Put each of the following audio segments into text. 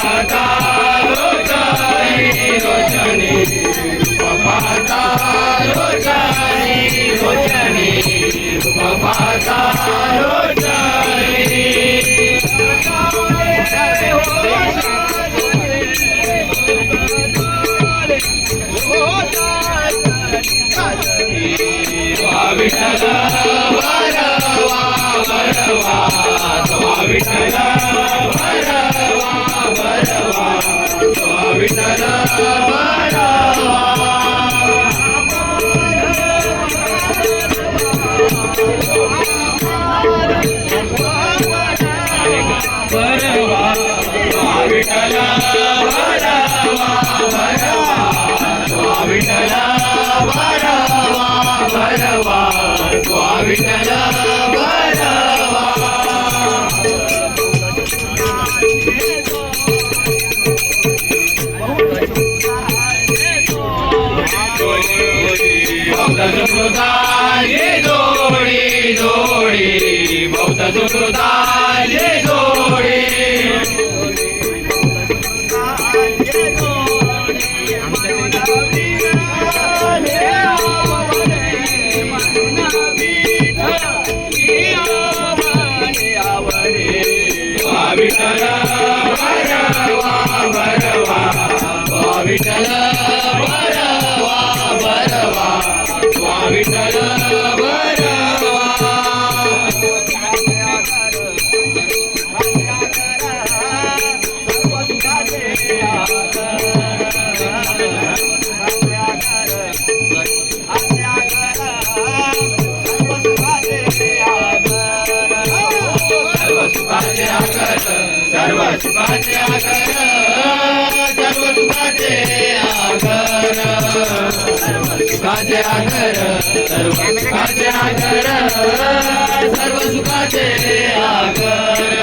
पाहता रोचनी रोचनी रूप पाहता रोचनी रोचनी रूप पाहता रोचनी विठ्ठल भरवा भरवा विठ्ठल भरवा भरवा विठ्ठल भरवा भरवा विठ्ठल भरवा भरवा विठ्ठल भरवा भरवा विठ्ठल भरवा बौद्ध सुकृताची जोडी जोडी बौद्ध सुकृताची जोडी विठ्ठल भरवा भरवा विठ्ठल भरवा भरवा विठ्ठल भरवा सर्व सुखाचे आगर सर्व सुखाचे आगर सर्व सुखाचे आगर सर्व सुखाचे आगर सर्व सुखाचे आगर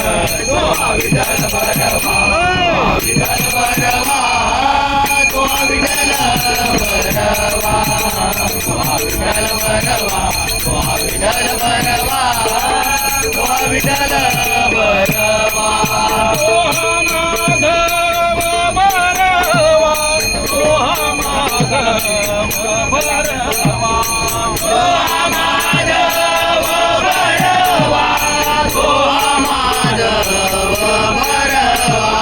विठ्ठल भरवा विठ्ठल भरवा तो विठ्ठल भरवा विठ्ठल भरवा विठ्ठल भरवा तो विठ्ठल भरवा माधव भरवा तो माधव भरवा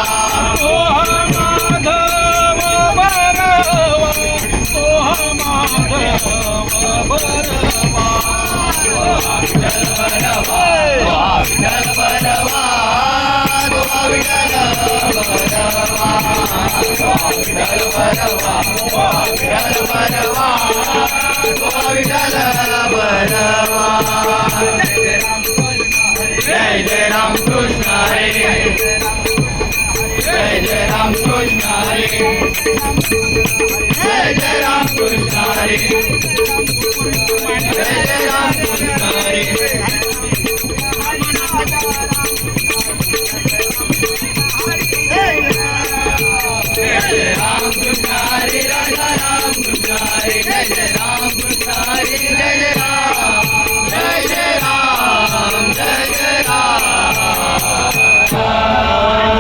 विठ्ठल भरवा विठ्ठल भरवा विठ्ठल भरवा विठ्ठल भरवा विठ्ठल भरवा विठ्ठल भरवा जय जय राम कृष्ण हरे जय जय राम कृष्ण हरे जय जय राम कृष्ण हरे जय जय राम कृष्ण हरे जय जय राम कृष्ण हरे राजा राम कृष्ण हरे जय जय